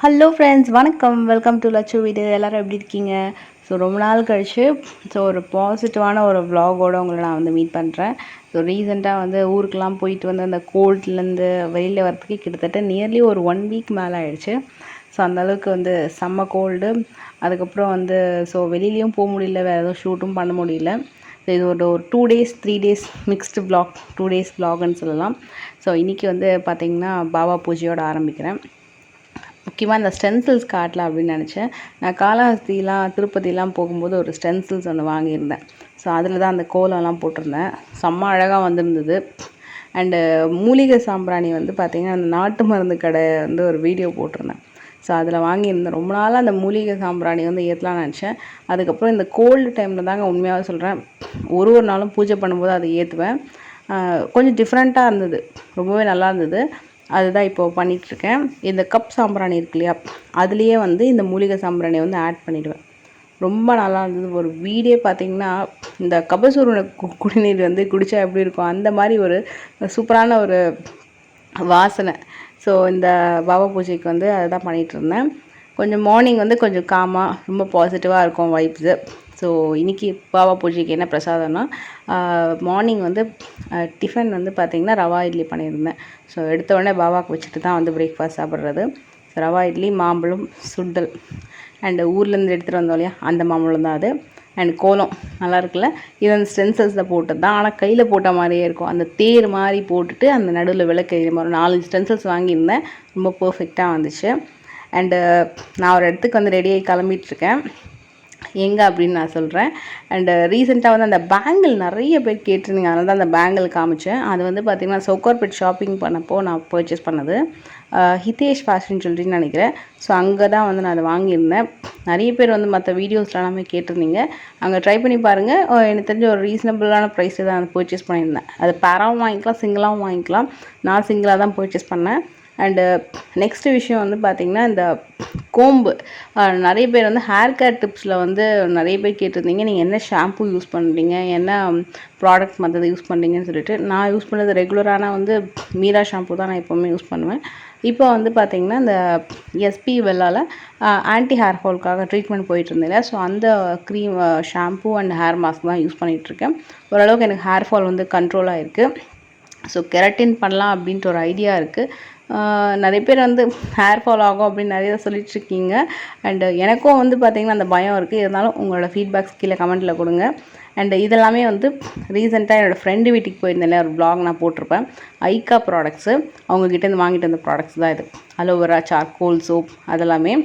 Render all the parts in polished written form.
Hello friends, வணக்கம். Welcome to Latchu வீடு. எல்லோரும் எப்படி இருக்கீங்க? ஸோ ரொம்ப நாள் கழிச்சு ஒரு பாசிட்டிவான ஒரு vlog-ஓட உங்களை நான் வந்து மீட் பண்ணுறேன். ஸோ ரீசெண்டாக வந்து ஊருக்கெலாம் போயிட்டு வந்து அந்த கோல்ட்லேருந்து வெளியில் வரத்துக்கு கிட்டத்தட்ட நியர்லி ஒரு 1 வீக் மேலே ஆயிடுச்சு. ஸோ அந்தளவுக்கு வந்து செம்ம கோல்டு. அதுக்கப்புறம் வந்து வெளியிலையும் போக முடியல, வேறு எதுவும் ஷூட்டும் பண்ண முடியல. ஸோ இது ஒரு 2 days 3 days mixed vlog, 2 days vlogன்னு சொல்லலாம். ஸோ இன்றைக்கி வந்து பார்த்திங்கன்னா பாபா பூஜையோடு ஆரம்பிக்கிறேன். முக்கியமாக இந்த ஸ்டென்சில்ஸ் காட்டலாம் அப்படின்னு நினச்சேன். நான் காளஹஸ்திலாம் திருப்பதிலாம் போகும்போது ஒரு ஸ்டென்சில்ஸ் ஒன்று வாங்கியிருந்தேன். ஸோ அதில் தான் அந்த கோலம்லாம் போட்டிருந்தேன். செம்ம அழகாக வந்திருந்தது. அண்டு மூலிகை சாம்பிராணி வந்து பார்த்திங்கன்னா அந்த நாட்டு மருந்து கடை வந்து ஒரு வீடியோ போட்டிருந்தேன். ஸோ அதில் வாங்கியிருந்தேன். ரொம்ப நாளாக அந்த மூலிகை சாம்பிராணி வந்து ஏற்றலாம்னு நினச்சேன். அதுக்கப்புறம் இந்த கோல்டு டைமில் தாங்க உண்மையாக சொல்கிறேன், ஒரு நாளும் பூஜை பண்ணும்போது அதை ஏற்றுவேன். கொஞ்சம் டிஃப்ரெண்ட்டாக இருந்தது, ரொம்பவே நல்லா இருந்தது. அதுதான் இப்போது பண்ணிகிட்ருக்கேன். இந்த கப் சாம்பிராணி இருக்கு இல்லையா, அதுலேயே வந்து இந்த மூலிகை சாம்பிராணியை வந்து ஆட் பண்ணிவிடுவேன். ரொம்ப நல்லா இருந்தது. ஒரு வீடே பார்த்திங்கன்னா இந்த கபசூரண குடிநீர் வந்து குடித்தா எப்படி இருக்கும் அந்த மாதிரி ஒரு சூப்பரான ஒரு வாசனை. ஸோ இந்த பாபா பூஜைக்கு வந்து அதை தான் பண்ணிகிட்ருந்தேன். கொஞ்சம் மார்னிங் வந்து கொஞ்சம் காமாக ரொம்ப பாசிட்டிவாக இருக்கும் வைப்ஸு. ஸோ இன்றைக்கி பாபா பூஜைக்கு என்ன பிரசாதம்னா, மார்னிங் வந்து டிஃபன் வந்து பார்த்திங்கன்னா ரவா இட்லி பண்ணியிருந்தேன். ஸோ எடுத்த உடனே பாபாவுக்கு வச்சுட்டு தான் வந்து பிரேக்ஃபாஸ்ட் சாப்பிட்றது. ஸோ ரவா இட்லி, மாம்பழம், சுண்டல் அண்டு ஊர்லேருந்து எடுத்துகிட்டு வந்தோம் இல்லையா அந்த மாம்பழம் தான் அது. அண்ட் கோலம் நல்லா இருக்குல்ல, இது அந்த ஸ்டென்சல்ஸில் போட்டது தான். ஆனால் கையில் போட்ட மாதிரியே இருக்கும். அந்த தேர் மாதிரி போட்டுட்டு அந்த நடுவில் விளக்கு எரியுற மாதிரி 4 ஸ்டென்சல்ஸ் வாங்கியிருந்தேன். ரொம்ப பர்ஃபெக்டாக வந்துச்சு. அண்டு நான் ஒரு இடத்துக்கு வந்து ரெடியாகி கிளம்பிகிட்ருக்கேன். எங்கே அப்படின்னு நான் சொல்கிறேன். அண்டு ரீசெண்டாக வந்து அந்த பேங்கிள் நிறைய பேர் கேட்டிருந்தீங்க, அதனால தான் அந்த பேங்கிள் காமிச்சேன். அது வந்து பார்த்திங்கன்னா சவுகார்பேட் ஷாப்பிங் பண்ணப்போ நான் பர்ச்சேஸ் பண்ணது. ஹிதேஷ் ஃபேஷன் சொல்லிட்டு நினைக்கிறேன். ஸோ அங்கே தான் வந்து நான் அதை வாங்கியிருந்தேன். நிறைய பேர் வந்து மற்ற வீடியோஸ்லாம் எல்லாமே கேட்டிருந்தீங்க. அங்கே ட்ரை பண்ணி பாருங்கள். எனக்கு தெரிஞ்ச ஒரு ரீசனபிளான ப்ரைஸில் தான் நான் பர்ச்சேஸ் பண்ணியிருந்தேன். அது பேராகவும் வாங்கிக்கலாம், சிங்கிளாகவும் வாங்கிக்கலாம். நான் சிங்கிளாக தான் பர்ச்சேஸ் பண்ணேன். அண்டு நெக்ஸ்ட்டு விஷயம் வந்து பார்த்திங்கன்னா இந்த கோம்பு. நிறைய பேர் வந்து ஹேர் கேர் டிப்ஸில் வந்து நிறைய பேர் கேட்டிருந்தீங்க, நீங்கள் என்ன ஷாம்பு யூஸ் பண்ணுறீங்க, என்ன ப்ராடக்ட்ஸ் மற்றது யூஸ் பண்ணுறீங்கன்னு சொல்லிட்டு. நான் யூஸ் பண்ணுறது ரெகுலரான வந்து மீரா ஷாம்பு தான் நான் எப்போவுமே யூஸ் பண்ணுவேன். இப்போ வந்து பார்த்திங்கன்னா இந்த எஸ்பி வெல்லால் ஆன்டி ஹேர் ஃபால்க்காக ட்ரீட்மெண்ட் போயிட்டுருந்தேன். ஸோ அந்த cream, shampoo and hair mask தான் யூஸ் பண்ணிகிட்ருக்கேன். ஓரளவுக்கு எனக்கு ஹேர் ஃபால் வந்து கண்ட்ரோல் ஆகிருக்கு. ஸோ கெரட்டின் பண்ணலாம் அப்படின்ட்டு ஒரு ஐடியா இருக்குது. நிறைய பேர் வந்து ஹேர் ஃபால் ஆகும் அப்படின்னு நிறைய சொல்லிகிட்ருக்கீங்க. அண்டு எனக்கும் வந்து பார்த்திங்கன்னா அந்த பயம் இருக்குது. இருந்தாலும் உங்களோட ஃபீட்பேக்ஸ் கீழே கமெண்ட்டில் கொடுங்க. அண்டு இதெல்லாமே வந்து ரீசெண்டாக என்னோடய ஃப்ரெண்டு வீட்டுக்கு போயிருந்தேன், ஒரு வ்ளாக் நான் போட்டிருப்பேன். ஐக்கா ப்ராடக்ட்ஸு, அவங்கக்கிட்டேருந்து வாங்கிட்டு வந்த ப்ராடக்ட்ஸ் தான் இது. அலோவேரா, சார்கோல் சோப் அதெல்லாமே.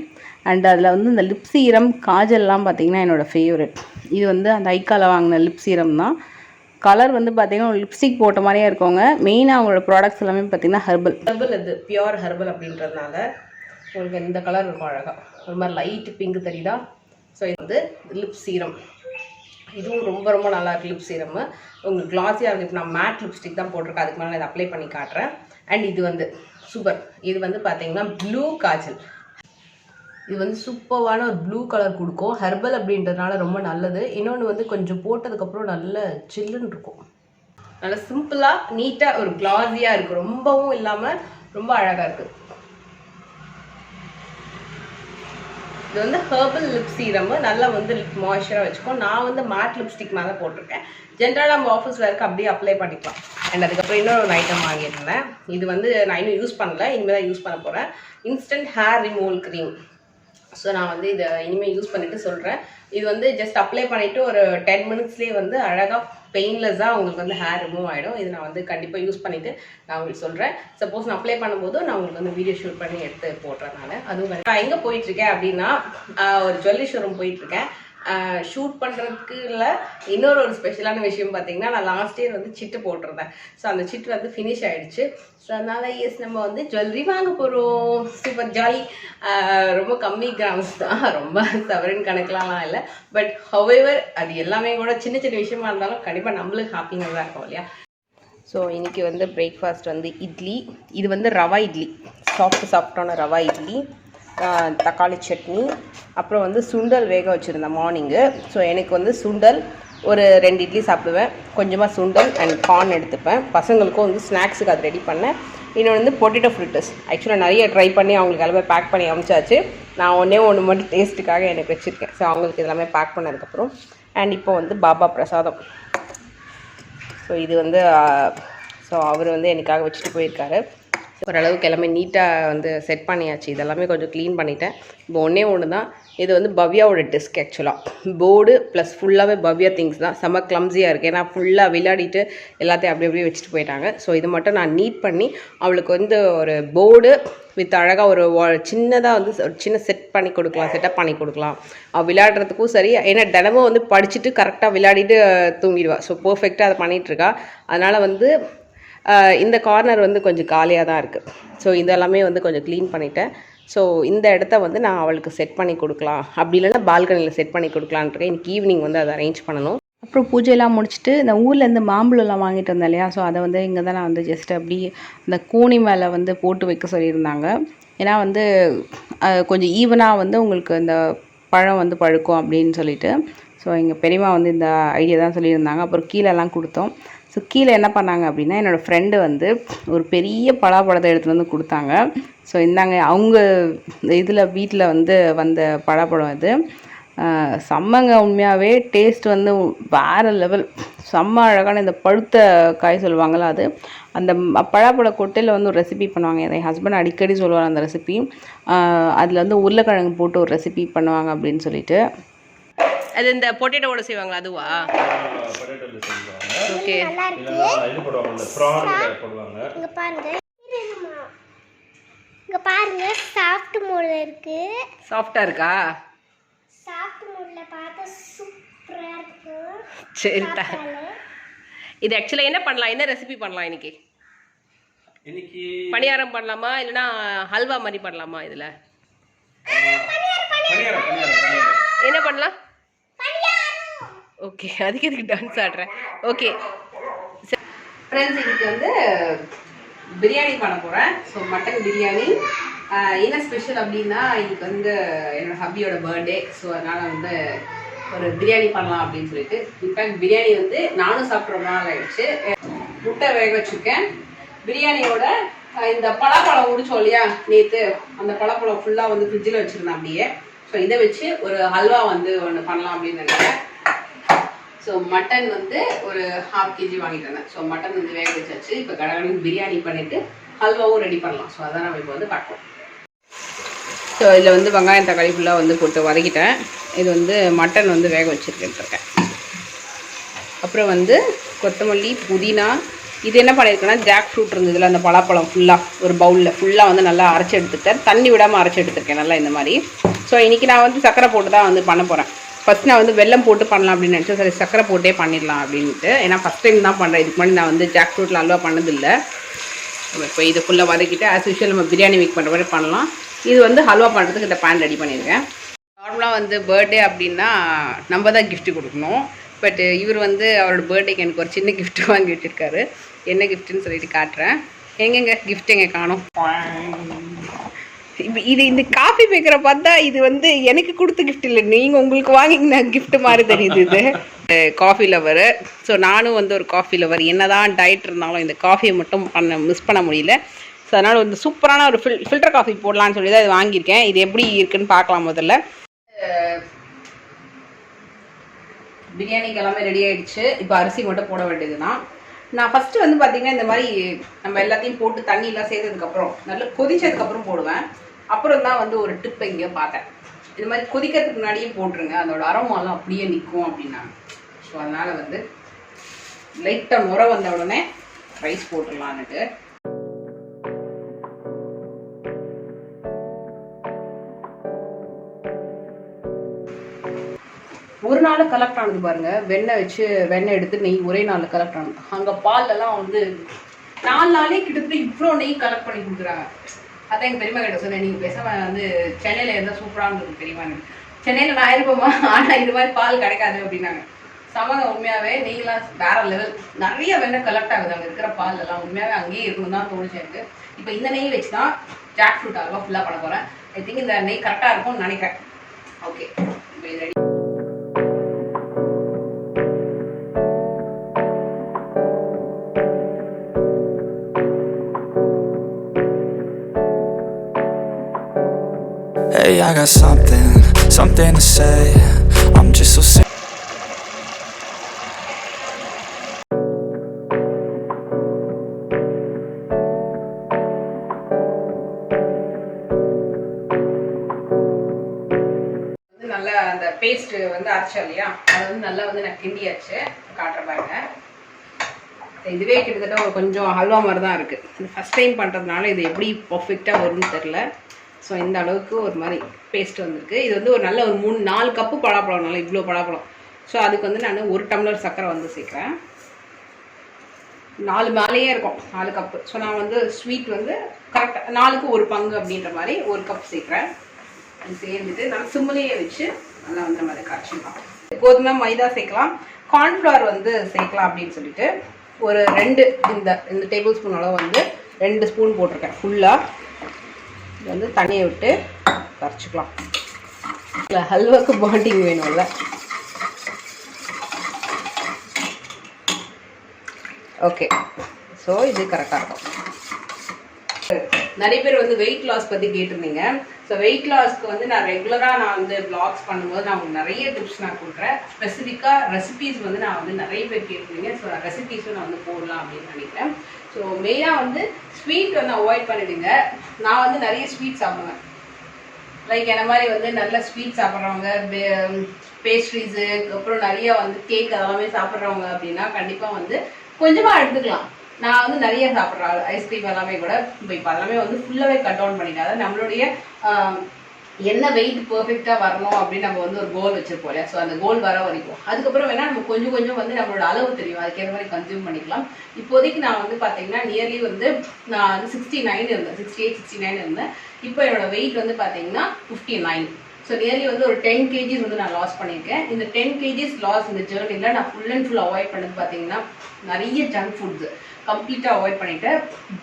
அண்டு அதில் வந்து இந்த லிப் சீரம், காஜல்லாம் பார்த்திங்கன்னா என்னோடய ஃபேவரெட். இது வந்து அந்த ஐக்காவில் வாங்கின லிப் சீரம் தான். கலர் வந்து பார்த்திங்கன்னா ஒரு லிப்ஸ்டிக் போட்ட மாதிரியே இருக்கவங்க. மெயினாக அவங்களோட ப்ராடக்ட்ஸ் எல்லாமே பார்த்திங்கன்னா ஹெர்பல். இது பியூர் ஹெர்பல் அப்படின்றதுனால உங்களுக்கு இந்த கலர் இருக்கும் அழகாக. ஒரு மாதிரி லைட் பிங்க் தெரியுதா? ஸோ இது வந்து லிப் சீரம். இதுவும் ரொம்ப ரொம்ப நல்லா இருக்குது லிப் சீரம். உங்களுக்கு கிளாஸியாக இருக்குது. இப்போ நான் மேட் லிப்ஸ்டிக் தான் போட்டிருக்கேன், அதுக்கு மேலே இதை அப்ளை பண்ணி காட்டுறேன். அண்ட் இது வந்து சூப்பர். இது வந்து பார்த்திங்கன்னா ப்ளூ காஜல். இது வந்து சூப்பரான ஒரு ப்ளூ கலர் கொடுக்கும். ஹெர்பல் அப்படின்றதுனால ரொம்ப நல்லது. இன்னொன்று வந்து கொஞ்சம் போட்டதுக்கப்புறம் நல்ல சில்லுன்னு இருக்கும். நல்லா சிம்பிளாக நீட்டாக ஒரு கிளாஸியாக இருக்குது. ரொம்பவும் இல்லாமல் ரொம்ப அழகாக இருக்குது. இது வந்து ஹெர்பல் லிப் சீரம். நல்லா வந்து லிப் மாய்ஸ்சராக வச்சுக்கோம். நான் வந்து மேட் லிப்ஸ்டிக் மேலே போட்டிருக்கேன். ஜென்ரலாக நம்ம ஆஃபீஸில் இருக்க அப்படியே அப்ளை பண்ணிக்கலாம். அண்ட் அதுக்கப்புறம் இன்னொரு ஐட்டம் வாங்கியிருந்தேன். இது வந்து நான் இன்னும் யூஸ் பண்ணல, இனிமேல் தான் யூஸ் பண்ண போகிறேன். Instant hair removal cream. So நான் வந்து இதை இனிமேல் யூஸ் பண்ணிவிட்டு சொல்கிறேன். இது வந்து ஜஸ்ட் அப்ளை பண்ணிவிட்டு ஒரு 10 மினிட்ஸ்லேயே வந்து அழகாக பெயின்லெஸ்ஸாக உங்களுக்கு வந்து ஹேர் ரிமூவ் ஆகிடும். இது நான் வந்து கண்டிப்பாக யூஸ் பண்ணிவிட்டு நான் உங்களுக்கு சொல்கிறேன். சப்போஸ் நான் அப்ளை பண்ணும்போது நான் உங்களுக்கு வந்து வீடியோ ஷூட் பண்ணி எடுத்து போடுறதுனால. அதுவும் நான் எங்கே போயிட்டுருக்கேன் அப்படின்னா, ஒரு ஜுவல்லரி ஷோரூம் போயிட்டுருக்கேன். ஷூட் பண்ணுறதுக்கு இல்லை, இன்னொரு ஸ்பெஷலான விஷயம் பார்த்திங்கன்னா, நான் லாஸ்ட் இயர் வந்து சிட்டு போட்டிருந்தேன். ஸோ அந்த சிட்டு வந்து ஃபினிஷ் ஆகிடுச்சு. ஸோ அதனால் நம்ம வந்து ஜுவல்லரி வாங்க போகிறோம். Super jolly. ரொம்ப கம்மி கிராம்ஸ் தான், ரொம்ப சவரன் கணக்கெலாம் இல்லை. பட் ஹவெவர் அது எல்லாமே கூட சின்ன சின்ன விஷயமா இருந்தாலும் கண்டிப்பாக நம்மளுக்கு ஹாப்பியாக தான் இருக்கும் இல்லையா. ஸோ இன்றைக்கி வந்து பிரேக்ஃபாஸ்ட் வந்து இட்லி. இது வந்து ரவா இட்லி, சாஃப்டான ரவா இட்லி, தக்காளி சட்னி, அப்புறம் வந்து சுண்டல் வேக வச்சுருந்தேன் மார்னிங்கு. ஸோ எனக்கு வந்து சுண்டல் ஒரு 2 இட்லி சாப்பிடுவேன், கொஞ்சமாக சுண்டல் அண்ட் கார்ன் எடுத்துப்பேன். பசங்களுக்கும் வந்து ஸ்நாக்ஸுக்கு அது ரெடி பண்ணேன். இன்னொன்று வந்து பொட்டேட்டோ ஃப்ரிட்டர்ஸ். ஆக்சுவலாக நிறைய ட்ரை பண்ணி அவங்களுக்கு எல்லாமே பேக் பண்ணி அனுப்பிச்சாச்சு. நான் ஒன்று மட்டும் டேஸ்ட்டுக்காக எனக்கு வச்சுருக்கேன். ஸோ அவங்களுக்கு எல்லாமே பேக் பண்ணதுக்கப்புறம் அண்ட் இப்போ வந்து பாபா பிரசாதம். ஸோ இது வந்து ஸோ அவர் வந்து எனக்காக வச்சுட்டு போயிருக்காரு. ஓரளவுக்கு எல்லாமே நீட்டாக வந்து செட் பண்ணியாச்சு. இதெல்லாமே கொஞ்சம் க்ளீன் பண்ணிட்டேன். இப்போ ஒன்று தான், இது வந்து பவ்யாவோட டெஸ்க். ஆக்சுவலாக போர்டு ப்ளஸ் ஃபுல்லாகவே பவ்யா திங்ஸ் தான். செம்ம க்ளம்ஸியாக இருக்குது. ஏன்னா ஃபுல்லாக விளையாடிட்டு எல்லாத்தையும் அப்படியே வச்சுட்டு போயிட்டாங்க. ஸோ இது மட்டும் நான் நீட் பண்ணி அவளுக்கு வந்து ஒரு போர்டு வித் அழகாக ஒரு சின்னதாக வந்து ஒரு சின்ன செட்டப் பண்ணி கொடுக்கலாம். விளையாடுறதுக்கும் சரி, ஏன்னா தினமும் வந்து படிச்சுட்டு கரெக்டாக விளையாடிட்டு தூங்கிடுவா. ஸோ பர்ஃபெக்டாக அதை பண்ணிகிட்ருக்கா. அதனால் வந்து இந்த கார்னர் வந்து கொஞ்சம் காலியாக தான் இருக்குது. ஸோ இதெல்லாமே வந்து கொஞ்சம் க்ளீன் பண்ணிட்டேன். ஸோ இந்த இடத்த வந்து நான் அவளுக்கு செட் பண்ணி கொடுக்கலாம், அப்படி இல்லைன்னா பால்கனியில் செட் பண்ணி கொடுக்கலான்ட்டு இன்றைக்கி ஈவினிங் வந்து அதை அரேஞ்ச் பண்ணணும். அப்புறம் பூஜையெல்லாம் முடிச்சுட்டு இந்த ஊர்லேருந்து மாம்பழம்லாம் வாங்கிட்டு வந்தேன் இல்லையா, ஸோ அதை வந்து இங்கே தான் நான் வந்து ஜஸ்ட் அப்படி இந்த கூனி மேலே வந்து போட்டு வைக்க சொல்லியிருந்தாங்க. ஏன்னா வந்து கொஞ்சம் ஈவனாக வந்து உங்களுக்கு இந்த பழம் வந்து பழுக்கும் அப்படின்னு சொல்லிட்டு. ஸோ எங்கள் பெரியம்மா வந்து இந்த ஐடியா தான் சொல்லியிருந்தாங்க. அப்புறம் கீழெல்லாம் கொடுத்தோம். ஸோ கீழே என்ன பண்ணாங்க அப்படின்னா, என்னோடய ஃப்ரெண்டு வந்து ஒரு பெரிய பலாப்பழத்தை எடுத்துகிட்டு வந்து கொடுத்தாங்க. ஸோ இந்தாங்க அவங்க இதில் வீட்டில் வந்து வந்த பலாப்பழம் இது. செம்மங்க, உண்மையாகவே டேஸ்ட் வந்து வேறு லெவல். செம்ம அழகான இந்த பழுத்த காய் சொல்லுவாங்கள்ல, அது அந்த பலாப்பழ கொட்டையில் வந்து ஒரு ரெசிபி பண்ணுவாங்க. என் ஹஸ்பண்ட் அடிக்கடி சொல்லுவாங்க அந்த ரெசிபி. அதில் வந்து உருளைக்கிழங்கு போட்டு ஒரு ரெசிபி பண்ணுவாங்க அப்படின்னு சொல்லிட்டு. அது இந்த பொட்டேட்டோவோட செய்வாங்களா? அதுவா? ஓகே. இங்க பாருங்க, சாஃப்ட் மோட்ல இருக்கு. சாஃப்ட்டா இருக்கா? சாஃப்ட் மோட்ல பார்த்தா சூப்பரா இருக்கு. சரி. இது ஆக்சுவலா என்ன பண்ணலாம், என்ன ரெசிபி பண்ணலாம் இன்னைக்கு? பணியாரம் பண்ணலாமா இல்லனா ஹல்வா மாதிரி பண்ணலாமா? இதுல என்ன பண்ணலாம்? ஓகே, அதுக்கு எதுக்கு டான்ஸ் ஆடுறேன்? ஓகே ஃப்ரெண்ட்ஸ், இன்னைக்கு வந்து பிரியாணி பண்ண போகிறேன். So mutton biryani. என்ன ஸ்பெஷல் அப்படின்னா, இன்னைக்கு வந்து என்னோடய ஹப்பியோட பர்த்டே. ஸோ அதனால் வந்து ஒரு பிரியாணி பண்ணலாம் அப்படின்னு சொல்லிட்டு. இன்ஃபேக்ட் பிரியாணி வந்து நானும் சாப்பிட்ற நாள் ஆகிடுச்சு. முட்டை வேக வச்சுருக்கேன். பிரியாணியோட இந்த பலாப்பழம் உடிச்சோம் இல்லையா நேற்று, அந்த பலாப்பழம் ஃபுல்லாக வந்து ஃப்ரிட்ஜில் வச்சுருந்தேன் அப்படியே. ஸோ இதை வச்சு ஒரு ஹல்வா வந்து ஒன்று பண்ணலாம் அப்படின்னு நினைக்கிறேன். ஸோ மட்டன் வந்து ஒரு 1/2 kg வாங்கிட்டு வந்தேன். ஸோ மட்டன் வந்து வேக வச்சாச்சு. இப்போ கடகடன்னு பிரியாணி பண்ணிவிட்டு ஹல்வாவும் ரெடி பண்ணலாம். ஸோ அதான் நம்ம இப்போ வந்து பார்ப்போம். ஸோ இதில் வந்து வெங்காயம் தக்காளி ஃபுல்லாக வந்து போட்டு வதக்கிட்டேன். இது வந்து மட்டன் வந்து வேக வச்சுருக்கேன். அப்புறம் வந்து கொத்தமல்லி, புதினா. இது என்ன பண்ணியிருக்கேன்னா, ஜாக் ஃப்ரூட் இருந்ததில்ல, அந்த பலாப்பழம் ஃபுல்லாக ஒரு பவுலில் ஃபுல்லாக வந்து நல்லா அரைச்சி எடுத்துக்கிட்டேன். தண்ணி விடாமல் அரைச்சி எடுத்துருக்கேன் நல்லா இந்த மாதிரி. ஸோ இன்றைக்கி நான் வந்து சர்க்கரை போட்டு தான் வந்து பண்ண போகிறேன். ஃபஸ்ட் நான் வந்து வெல்லம் போட்டு பண்ணலாம் அப்படின்னு நினச்சேன். சரி, சர்க்கரை போட்டே பண்ணிடலாம் அப்படின்ட்டு. ஏன்னா ஃபஸ்ட் டைம் தான் பண்ணுறேன். இதுக்கு முன்னாடி நான் வந்து ஜாக் ஃப்ரூட்டில் அல்வா பண்ணதில்லை. இப்போ இது ஃபுல்லாக வதக்கிட்டு ஆஸ் யூஷுவல் நம்ம பிரியாணி மேக் பண்ணுற மாதிரி பண்ணலாம். இது வந்து ஹல்வா பண்ணுறதுக்கு இந்த பேன் ரெடி பண்ணியிருக்கேன். நார்மலாக வந்து பர்த்டே அப்படின்னா நம்ம தான் கிஃப்ட் கொடுக்கணும். பட் இவர் வந்து அவரோட பர்த்டேக்கு எனக்கு ஒரு சின்ன கிஃப்ட் வாங்கி வச்சுருக்காரு. என்ன கிஃப்ட்டுன்னு சொல்லிட்டு காட்டுறேன். எங்கெங்க கிஃப்ட் எங்கே காணும்? இப்போ இது இந்த காஃபி மேக்கரை பார்த்தா இது வந்து எனக்கு கொடுத்த கிஃப்ட் இல்லை, நீங்கள் உங்களுக்கு வாங்கின கிஃப்ட் மாதிரி தெரியுது. இது காஃபி லவர். ஸோ நானும் வந்து ஒரு காஃபி லவர். என்ன தான் டயட் இருந்தாலும் இந்த காஃபியை மட்டும் மிஸ் பண்ண முடியல. ஸோ அதனால் வந்து சூப்பரான ஒரு ஃபில்டர் காஃபி போடலான்னு சொல்லி தான் இது வாங்கியிருக்கேன். இது எப்படி இருக்குன்னு பார்க்கலாம். முதல்ல பிரியாணிக்கு எல்லாமே ரெடி ஆகிடுச்சு. இப்போ அரிசி மட்டும் போட வேண்டியது தான். நான் ஃபஸ்ட்டு வந்து பார்த்திங்கன்னா இந்த மாதிரி நம்ம எல்லாத்தையும் போட்டு தண்ணியெலாம் சேர்த்ததுக்கப்புறம் நல்லா கொதிச்சதுக்கப்புறம் போடுவேன். அப்புறம் தான் வந்து ஒரு டிப் எங்கேயோ பார்த்தேன், இது மாதிரி கொதிக்கிறதுக்கு முன்னாடியே போட்டுருங்க, அதோட அரோமாலாம் அப்படியே நிற்கும் அப்படின்னாங்க. ஸோ அதனால் வந்து லைட்டாக முறை வந்த உடனே ரைஸ் போட்டுடலான்னுட்டு. ஒரு நாள் கலெக்ட் ஆனது பாருங்க, வெண்ணெய் எடுத்து நெய் ஒரே நாளில் கலெக்ட் ஆனது. அங்கே பால்லாம் வந்து 4 நாளே கிட்டத்தட்ட இவ்வளோ நெய் கலெக்ட் பண்ணி கொடுக்குறாங்க. அதான் எங்கள் பெரியம்மா கிட்ட சொன்னேன், நீங்கள் பேசாம வந்து சென்னையில் இருந்தால் சூப்பராக இருந்தது பெரியம்மா. சென்னையில் நான் இருப்போமா, ஆனால் இது மாதிரி பால் கிடைக்காது அப்படின்னாங்க. சமங்க, உண்மையாகவே நெய்லாம் வேற லெவல். நிறைய வெண்ணெய் கலெக்ட் ஆகுது அங்கே இருக்கிற பால் எல்லாம். உண்மையாகவே அங்கேயே இருக்கணும் தான் தோணுச்சு எனக்கு. இப்போ இந்த நெய் வச்சு தான் ஜாக் ஃப்ரூட் அல்வா ஃபுல்லாக பண்ண போகிறேன். ஐ திங்க் இந்த நெய் கரெக்டாக இருக்கும்னு நினைக்கிறேன். ஓகே, இப்போ இது ready. Hey, I got something to say. I'm just so sick. நல்லா அந்த பேஸ்ட் வந்து அரைச்சா இல்லையா, அதை வந்து நல்லா வந்து நான் கிண்டியாச்சு. காட்டுற பாருங்க. இதுவே கிட்டத்தட்ட ஒரு கொஞ்சம் ஹல்வா மாதிரி தான் இருக்குது. இது ஃபஸ்ட் டைம் பண்ணுறதுனால இது எப்படி பர்ஃபெக்டாக வரும்னு தெரில. ஸோ இந்த அளவுக்கு ஒரு மாதிரி பேஸ்ட் வந்திருக்கு. இது வந்து ஒரு நல்ல ஒரு 3-4 கப்பு பலாப்பழம், நல்லா இவ்வளோ பலாப்பழம். ஸோ அதுக்கு வந்து நான் 1 டம்ளர் சர்க்கரை வந்து சேர்க்குறேன். 4 மேலேயே இருக்கும், 4 கப்பு. ஸோ நான் வந்து ஸ்வீட் வந்து கரெக்டாக 4க்கு 1 பங்கு அப்படின்ற மாதிரி 1 கப் சேர்க்குறேன். அது சேர்ந்துட்டு நான் சிம்மிலேயே வச்சு நல்லா வந்து நம்ம அதை காய்ச்சிக்கலாம். கோதுமை மைதா சேர்க்கலாம், கார்ன்ஃப்ளவர் வந்து சேர்க்கலாம் அப்படின்னு சொல்லிட்டு ஒரு 2 இந்த டேபிள் ஸ்பூன் அளவு வந்து 2 ஸ்பூன் போட்டிருக்கேன் ஃபுல்லாக. இது வந்து தண்ணியை விட்டு கரைச்சிக்கலாம். இல்லை ஹல்வாக்கு பாண்டிங் வேணும்ல. ஓகே, ஸோ இது கரெக்டாக இருக்கும். நிறைய பேர் வந்து வெயிட் லாஸ் பற்றி கேட்டிருந்தீங்க. ஸோ வெயிட் லாஸ்க்கு வந்து நான் ரெகுலராக நான் வந்து வ்ளாக்ஸ் பண்ணும்போது நான் உங்களுக்கு நிறைய டிப்ஸ் நான் கொடுக்குறேன். ஸ்பெசிஃபிக்காக ரெசிபீஸ் வந்து நான் வந்து நிறைய பேர் கேட்டிருந்தீங்க. ஸோ ரெசிபீஸும் நான் வந்து போடலாம் அப்படின்னு நினைக்கிறேன். ஸோ மெயினாக வந்து ஸ்வீட் வந்து அவாய்ட் பண்ணிடுங்க. நான் வந்து நிறைய ஸ்வீட் சாப்பிடுவேன். லைக் என்ன மாதிரி வந்து நல்ல ஸ்வீட் சாப்பிட்றவங்க, பேஸ்ட்ரீஸு, அப்புறம் நிறைய வந்து கேக் அதெல்லாமே சாப்பிட்றவங்க அப்படின்னா கண்டிப்பாக வந்து கொஞ்சமாக எடுத்துக்கலாம். நான் வந்து நிறைய சாப்பிட்றேன் ஐஸ்கிரீம் எல்லாமே கூட. இப்போ அதெல்லாமே வந்து ஃபுல்லாகவே கட் டவுன் பண்ணிட்டேன். அதாவது நம்மளுடைய என்ன வெயிட் பர்ஃபெக்டாக வரணும் அப்படின்னு நம்ம வந்து ஒரு கோல் வச்சுருப்போம் இல்லையா. ஸோ அந்த கோல் வர வரைக்கும் அதுக்கப்புறம் வேணால் நம்ம கொஞ்சம் கொஞ்சம் வந்து நம்மளோட அளவு தெரியும், அதுக்கேற்ற மாதிரி கன்சியூம் பண்ணிக்கலாம். இப்போதைக்கு நான் வந்து பார்த்தீங்கன்னா நியர்லி வந்து நான் வந்து 69 இருந்தேன், 68-69 இருந்தேன். இப்போ என்னோட வெயிட் வந்து பார்த்தீங்கன்னா 59. ஸோ நியர்லி வந்து ஒரு 10 kgs வந்து நான் லாஸ் பண்ணியிருக்கேன். இந்த 10 kgs லாஸ் இந்த ஜேர்னியில் நான் ஃபுல் அண்ட் ஃபுல் அவாய்ட் பண்ணது பார்த்தீங்கன்னா நிறைய ஜங்க் ஃபுட்ஸு கம்ப்ளீட்டாக அவாய்ட் பண்ணிவிட்டேன்.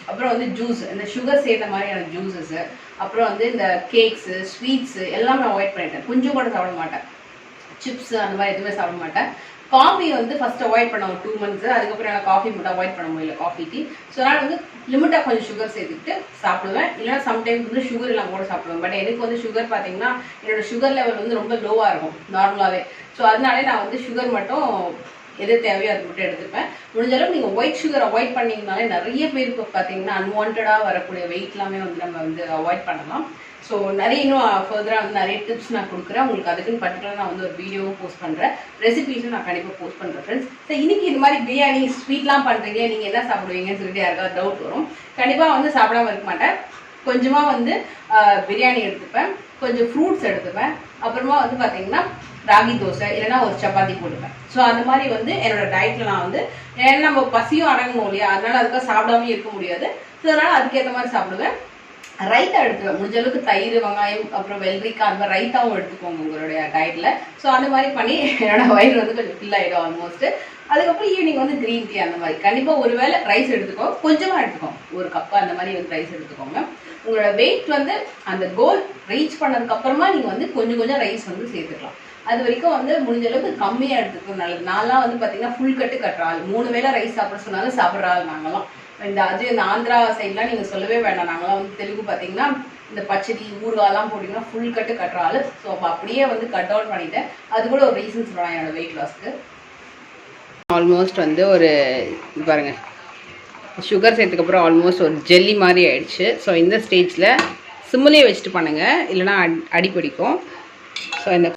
அப்புறம் வந்து ஜூஸ், இந்த சுகர் சேர்த்த மாதிரியான ஜூஸஸ்ஸு, அப்புறம் வந்து இந்த கேக்ஸு, ஸ்வீட்ஸு எல்லாமே அவாய்ட் பண்ணிட்டேன். கொஞ்சம் கூட சாப்பிட மாட்டேன். சிப்ஸு அந்த மாதிரி எதுவுமே சாப்பிட மாட்டேன். காஃபி வந்து ஃபஸ்ட் அவாய்ட் பண்ண ஒரு 2 months. அதுக்கப்புறம் எனக்கு காஃபி மட்டும் அவாய்ட் பண்ண முடியல, காஃபி டீ. ஸோ அதனால் வந்து லிமிட்டாக கொஞ்சம் சுகர் சேர்த்துக்கிட்டு சாப்பிடுவேன். இல்லைனா சம்டைம்ஸ் வந்து சுகர் எல்லாம் கூட சாப்பிடுவேன். பட் எனக்கு வந்து சுகர் பார்த்தீங்கன்னா என்னோடய சுகர் லெவல் வந்து ரொம்ப லோவாக இருக்கும் நார்மலாகவே. ஸோ அதனாலே நான் வந்து சுகர் மட்டும் எது தேவையோ அது மட்டும் எடுத்துப்பேன். முடிஞ்சாலும் நீங்கள் ஒயிட் சுகர் அவாய்ட் பண்ணிங்கனாலே நிறைய பேருக்கு பார்த்தீங்கன்னா அன்வான்டாக வரக்கூடிய வெயிட் எல்லாமே வந்து நம்ம வந்து அவாய்ட் பண்ணலாம். ஸோ நிறைய இன்னும் ஃபர்தராக வந்து நிறைய டிப்ஸ் நான் கொடுக்குறேன் உங்களுக்கு. அதுக்குன்னு பர்டிகுலராக நான் வந்து ஒரு வீடியோவும் போஸ்ட் பண்ணுறேன், ரெசிபீஸும் நான் கண்டிப்பாக போஸ்ட் பண்ணுறேன் ஃப்ரெண்ட்ஸ். ஸோ இன்றைக்கி இது மாதிரி பிரியாணி ஸ்வீட்லாம் பண்ணுறீங்க, நீங்கள் என்ன சாப்பிடுவீங்கன்னு சொல்லிட்டு யாருக்காவது டவுட் வரும். கண்டிப்பாக வந்து சாப்பிடாம இருக்க மாட்டேன். கொஞ்சமாக வந்து பிரியாணி எடுத்துப்பேன், கொஞ்சம் ஃப்ரூட்ஸ் எடுத்துப்பேன், அப்புறமா வந்து பார்த்தீங்கன்னா ராகி தோசை இல்லைன்னா ஒரு சப்பாத்தி போட்டுப்பேன். ஸோ அந்த மாதிரி வந்து என்னோட டயட்டில் நான் வந்து ஏன்னா நம்ம பசியும் அடங்கணும் இல்லையா, அதனால அதுக்காக சாப்பிடாம இருக்க முடியாது. ஸோ அதனால் அதுக்கேற்ற மாதிரி சாப்பிடுவேன். ரைத்தா எடுத்துவேன், முடிஞ்ச அளவுக்கு தயிர், வெங்காயம், அப்புறம் வெள்ளரிக்காய், அந்த மாதிரி ரைத்தாவும் எடுத்துக்கோங்க உங்களுடைய டயட்டில். ஸோ அந்த மாதிரி பண்ணி என்னோட வயிறு வந்து கொஞ்சம் ஃபில் ஆகிடும் ஆல்மோஸ்ட். அதுக்கப்புறம் ஈவினிங் வந்து க்ரீன் டீ அந்த மாதிரி. கண்டிப்பாக ஒரு வேளை ரைஸ் எடுத்துக்கோ, கொஞ்சமாக எடுத்துக்கோங்க, 1 கப்பு அந்த மாதிரி வந்து ரைஸ் எடுத்துக்கோங்க. உங்களோட வெயிட் வந்து அந்த கோல் ரீச் பண்ணதுக்கப்புறமா நீங்கள் வந்து கொஞ்சம் கொஞ்சம் ரைஸ் வந்து சேர்த்துக்கலாம். அது வரைக்கும் வந்து முடிஞ்ச அளவுக்கு கம்மியாக எடுத்துக்கணும் நல்லது. நான்லாம் வந்து பார்த்தீங்கன்னா ஃபுல் கட்டு கட்டுற ஆள், 3 வேளை ரைஸ் சாப்பிட சொன்னாலும் சாப்பிட்ற ஆள் நாங்களாம். இந்த ஆந்திரா சைட்லாம் நீங்கள் சொல்லவே வேண்டாம். நாங்களாம் வந்து தெலுங்கு பார்த்தீங்கன்னா இந்த பச்சடி ஊறுகாலாம் போட்டிங்கன்னா ஃபுல் கட்டு கட்டுற ஆள். ஸோ அப்போ அப்படியே வந்து கட் அவுட் பண்ணிவிட்டேன். அது கூட ஒரு ரீசன் சொல்லலாம் என்னோடய வெயிட் லாஸ்க்கு. ஆல்மோஸ்ட் வந்து ஒரு பாருங்கள், சுகர் சேர்த்துக்கப்புறம் ஆல்மோஸ்ட் ஒரு ஜெல்லி மாதிரி ஆயிடுச்சு. ஸோ இந்த ஸ்டேஜில் சிம்மிலே வச்சுட்டு பண்ணுங்கள், இல்லைனா அடி பிடிக்கும். ஸோ இந்த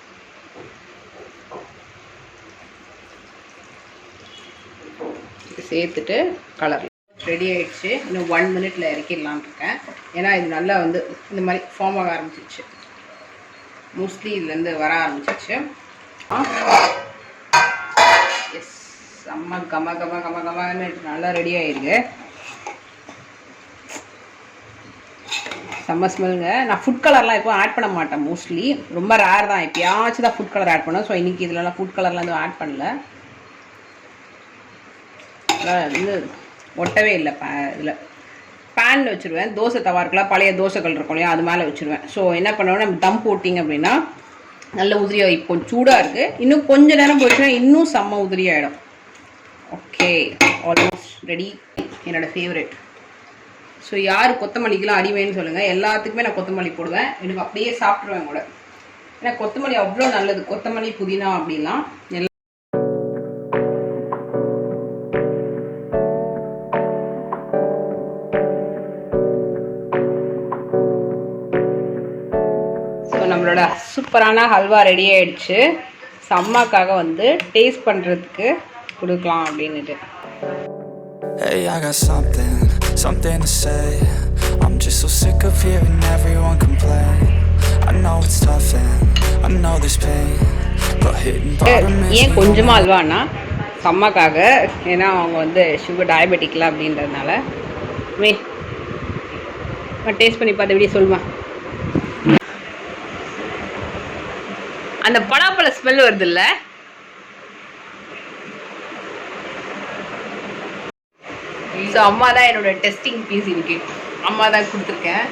சேர்த்துட்டு கலர் ரெடி ஆகிடுச்சு. இன்னும் 1 minute இறக்கிடலான் இருக்கேன். ஏன்னா இது நல்லா வந்து இந்த மாதிரி ஃபார்ம் ஆக ஆரம்பிச்சிச்சு, மோஸ்ட்லி இதுலேருந்து வர ஆரம்பிச்சிச்சு. எஸ், செம்ம கமன்னு நல்லா ரெடி ஆகிருக்கு. செம்ம ஸ்மெல்லுங்க. நான் ஃபுட் கலர்லாம் இப்போ ஆட் பண்ண மாட்டேன், மோஸ்ட்லி ரொம்ப ரேர் தான், எப்பயாச்சும் தான் ஃபுட் கலர் ஆட் பண்ணேன். ஸோ இன்றைக்கி இதுலலாம் ஃபுட் கலர்லாம் எதுவும் ஆட் பண்ணல. வந்து ஒட்டவே இல்லை. இதில் பேனில் வச்சுருவேன். தோசை தவா இருக்கலாம், பழைய தோசைகள் இருக்கும் இல்லையா, அது மேலே வச்சுருவேன். ஸோ என்ன பண்ணுவேன், நம்ம தம் போட்டிங்க அப்படின்னா நல்ல உதிரியாக, இப்போ சூடாக இருக்குது, இன்னும் கொஞ்சம் நேரம் போயிடுச்சுன்னா இன்னும் செம்ம உதிரியாகிடும். Okay, almost ready. என்னோடய ஃபேவரெட் ஸோ யார் கொத்தமல்லிக்கெலாம் அடிமைன்னு சொல்லுங்கள். எல்லாத்துக்குமே நான் கொத்தமல்லி போடுவேன். எனக்கு அப்படியே சாப்பிட்ருவேன் கூட. ஏன்னா கொத்தமல்லி அவ்வளோ நல்லது. கொத்தமல்லி புதினா அப்படிலாம் எல்லாம். ஸோ நம்மளோட சூப்பரான ஹல்வா ரெடி ஆயிடுச்சு. அம்மாக்காக வந்து டேஸ்ட் பண்ணுறதுக்கு கொடுக்கலாம் அப்படின்னுட்டு. Hey, I got something to say. I'm just so sick of hearing everyone complain. I know it's tough and I know there's pain, but hitting bottom is ஏன் கொஞ்சமாக அல்வானா அம்மாக்காக, ஏன்னா அவங்க வந்து சுகர் டயபெட்டிக்ல அப்படின்றதுனால. டேஸ்ட் பண்ணி பார்த்து எப்படி சொல்லுமா. அந்த பலாப்பழ ஸ்மெல் வருது இல்ல. ஸோ அம்மா தான் என்னோட டெஸ்டிங் பீஸ் இருக்கு. அம்மா தான் கொடுத்துருக்கேன்.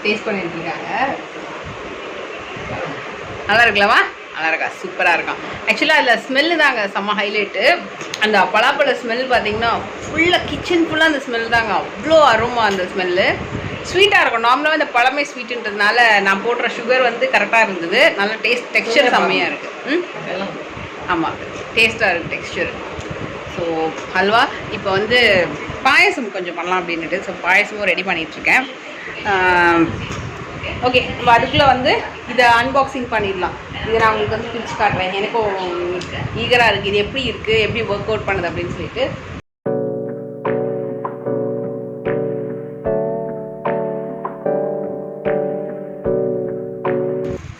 டேஸ்ட் பண்ணிட்டு இருக்காங்க. நல்லா இருக்கலாமா? நல்லா இருக்கா? சூப்பராக இருக்கான். ஆக்சுவலாக அதில் ஸ்மெல்லு தாங்க செம்ம ஹைலைட்டு. அந்த பலாப்பழ ஸ்மெல் பார்த்தீங்கன்னா ஃபுல்லாக கிச்சன் ஃபுல்லாக அந்த ஸ்மெல் தாங்க. அவ்வளோ அருமா அந்த ஸ்மெல்லு. ஸ்வீட்டாக இருக்கும். நார்மலாக இந்த பழமே ஸ்வீட்டுன்றதுனால நான் போடுற சுகர் வந்து கரெக்டாக இருந்தது. நல்ல டெக்ஸ்சர் செம்மையாக இருக்குது. ஆமாம், டேஸ்ட்டாக இருக்குது டெக்ஸ்சர். ஸோ ஹல்வா இப்போ வந்து பாயசம் கொஞ்சம் பண்ணலாம் அப்படின்னுட்டு. ஸோ பாயசமும் ரெடி பண்ணிகிட்ருக்கேன். ஓகே, நம்ம அதுக்குள்ளே வந்து இதை அன்பாக்சிங் பண்ணிடலாம். இதை நான் உங்களுக்கு வந்து பிரித்து காட்டுறேன். எனக்கும் ஈகராக இருக்குது இது எப்படி இருக்குது, எப்படி ஒர்க் அவுட் பண்ணுது அப்படின்னு சொல்லிட்டு.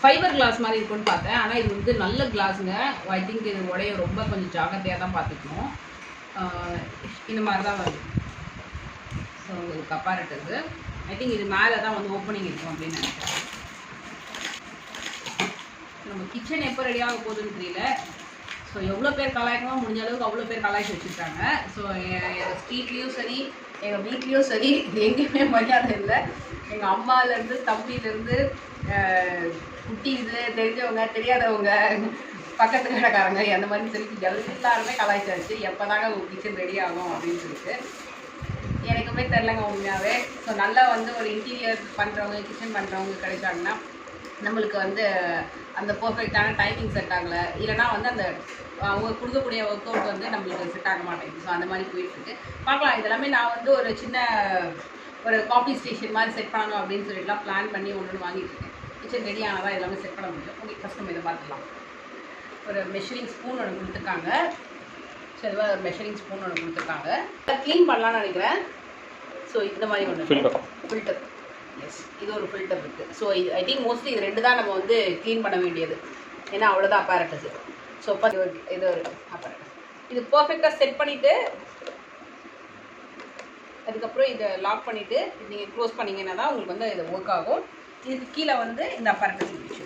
ஃபைபர் கிளாஸ் மாதிரி இருக்குன்னு பார்த்தேன். ஆனால் இது வந்து நல்ல கிளாஸுங்க. ஐ திங்க் இது உடைய ரொம்ப கொஞ்சம் ஜாக்கிரதையாக தான் பார்த்துக்கணும். இந்த மாதிரி தான் வருது. ஸோ உங்களுக்கு கப்பாரட்டது ஐ திங்க் இது மேலே தான் வந்து ஓப்பனிங் இருக்கும் அப்படின்னு நினைக்கிறேன். நம்ம கிச்சன் எப்போ ரெடியாக போகுதுன்னு தெரியல. ஸோ எவ்வளோ பேர் கலாய்க்கணும் முடிஞ்ச அளவுக்கு அவ்வளோ பேர் கலாய்ச்சி வச்சுருக்காங்க. ஸோ எங்கள் ஸ்ட்ரீட்லேயும் சரி எங்கள் வீட்லேயும் சரி எங்கேயுமே மரியாதை இல்லை. எங்கள் அம்மாலேருந்து தம்பியிலேருந்து குட்டி இது தெரிஞ்சவங்க தெரியாதவங்க பக்கத்து கடைக்காரங்க அந்த மாதிரி சொல்லி எல்லாருமே கலாய்ச்சாச்சு. எப்போ தாங்க ஒரு கிச்சன் ரெடி ஆகும் அப்படின்னு சொல்லிட்டு எனக்குமே தெரிலங்க உண்மையாகவே. ஸோ நல்லா வந்து ஒரு இன்டீரியர் பண்ணுறவங்க கிச்சன் பண்ணுறவங்க கிடைச்சாங்கன்னா நம்மளுக்கு வந்து அந்த பர்ஃபெக்டான டைமிங் செட் ஆகலை, இல்லைனா வந்து அந்த அவங்க கொடுக்கக்கூடிய ஒர்க் அவுட் வந்து நம்மளுக்கு செட் ஆக மாட்டேங்குது. ஸோ அந்த மாதிரி போயிட்டுருக்கு. பார்க்கலாம். இதெல்லாமே நான் வந்து ஒரு சின்ன ஒரு காஃபி ஸ்டேஷன் மாதிரி செட் பண்ணணும் அப்படின்னு சொல்லிட்டுலாம் பிளான் பண்ணி ஒன்று வாங்கிட்டுருக்கேன். கிச்சன் ரெடி ஆனால் தான் எல்லாமே செட் பண்ண முடியும். ஓகே, ஃபஸ்ட் நம்ம இதை பார்த்துக்கலாம். ஒரு மெஷரிங் ஸ்பூன் ஒன்று கொடுத்துருக்காங்க. சரி, ஒரு மெஷரிங் ஸ்பூன் ஒன்று கொடுத்துருக்காங்க. க்ளீன் பண்ணலான்னு நினைக்கிறேன். ஸோ இந்த மாதிரி ஒன்று ஃபில்டர். எஸ், இது ஒரு ஃபில்டர் இருக்குது. ஸோ இது ஐ திங்க் மோஸ்ட்லி இது ரெண்டு தான் நம்ம வந்து க்ளீன் பண்ண வேண்டியது. ஏன்னா அவ்வளோதான் அப்பாரட்டஸ். ஸோ இது ஒரு அப்பாரட்டஸ். இது பர்ஃபெக்டாக செட் பண்ணிவிட்டு அதுக்கப்புறம் இதை லாக் பண்ணிவிட்டு நீங்கள் க்ளோஸ் பண்ணிங்கன்னா தான் உங்களுக்கு வந்து இது ஒர்க் ஆகும். இதுக்கு கீழே வந்து இந்த அப்பாரட்டஸ் இருந்துச்சு.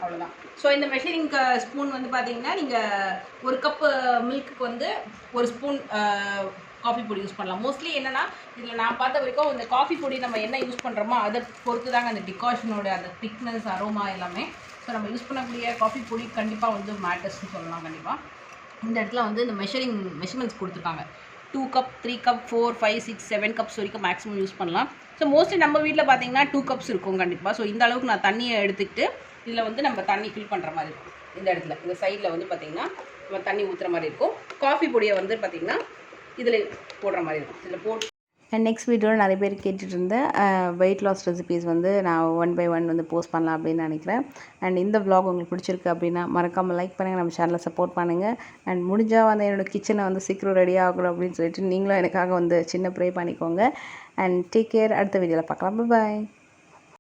அவ்வளோதான். ஸோ இந்த மெஷரிங் ஸ்பூன் வந்து பார்த்தீங்கன்னா நீங்கள் ஒரு கப்பு மில்க்குக்கு வந்து ஒரு ஸ்பூன் காஃபி பொடி யூஸ் பண்ணலாம். மோஸ்ட்லி என்னென்னா இதில் நான் பார்த்த வரைக்கும் இந்த காஃபி பொடி நம்ம என்ன யூஸ் பண்ணுறோமோ அதை பொறுத்து தாங்க அந்த டிகாஷனோட அந்த திக்னஸ் அரோமா எல்லாமே. ஸோ நம்ம யூஸ் பண்ணக்கூடிய காஃபி பொடி கண்டிப்பாக வந்து மேட்டர்ஸ்னு சொல்லலாம். கண்டிப்பாக இந்த இடத்துல வந்து இந்த மெஷர்மெண்ட்ஸ் கொடுத்துருக்காங்க. 2 கப் 3 கப் 4 5 6 7 கப்ஸ் வரைக்கும் மேக்ஸிமம் யூஸ் பண்ணலாம். ஸோ மோஸ்ட்லி நம்ம வீட்டில் பார்த்தீங்கன்னா 2 கப்ஸ் இருக்கும் கண்டிப்பாக. ஸோ இந்த அளவுக்கு நான் தண்ணியை எடுத்துக்கிட்டு இதில் வந்து நம்ம தண்ணி ஃபில் பண்ணுற மாதிரி இருக்கும். இந்த இடத்துல இந்த சைடில் வந்து பார்த்திங்கன்னா நம்ம தண்ணி ஊற்றுற மாதிரி இருக்கும். காஃபி பொடியை வந்து பார்த்திங்கன்னா இதில் போடுற மாதிரி இருக்கும். இதில் போட்டு அண்ட் நெக்ஸ்ட் வீடியோவில் நிறைய பேர் கேட்டுட்டு இருந்தேன் வெயிட் லாஸ் ரெசிபீஸ் வந்து நான் 1 by 1 வந்து போஸ்ட் பண்ணலாம் அப்படின்னு நினைக்கிறேன். அண்ட் இந்த vlog உங்களுக்கு பிடிச்சிருக்கு அப்படின்னா மறக்காமல் லைக் பண்ணுங்கள், நம்ம சேனலை சப்போர்ட் பண்ணுங்கள். அண்ட் முடிஞ்சால் வந்து என்னோடய கிச்சனை வந்து சீக்கிரம் ரெடி ஆகணும் அப்படின்னு சொல்லிட்டு நீங்களும் எனக்காக வந்து சின்ன ப்ரே பண்ணிக்கோங்க. And take care. அடுத்த வீடியோவில் பார்க்கலாம். பாய்.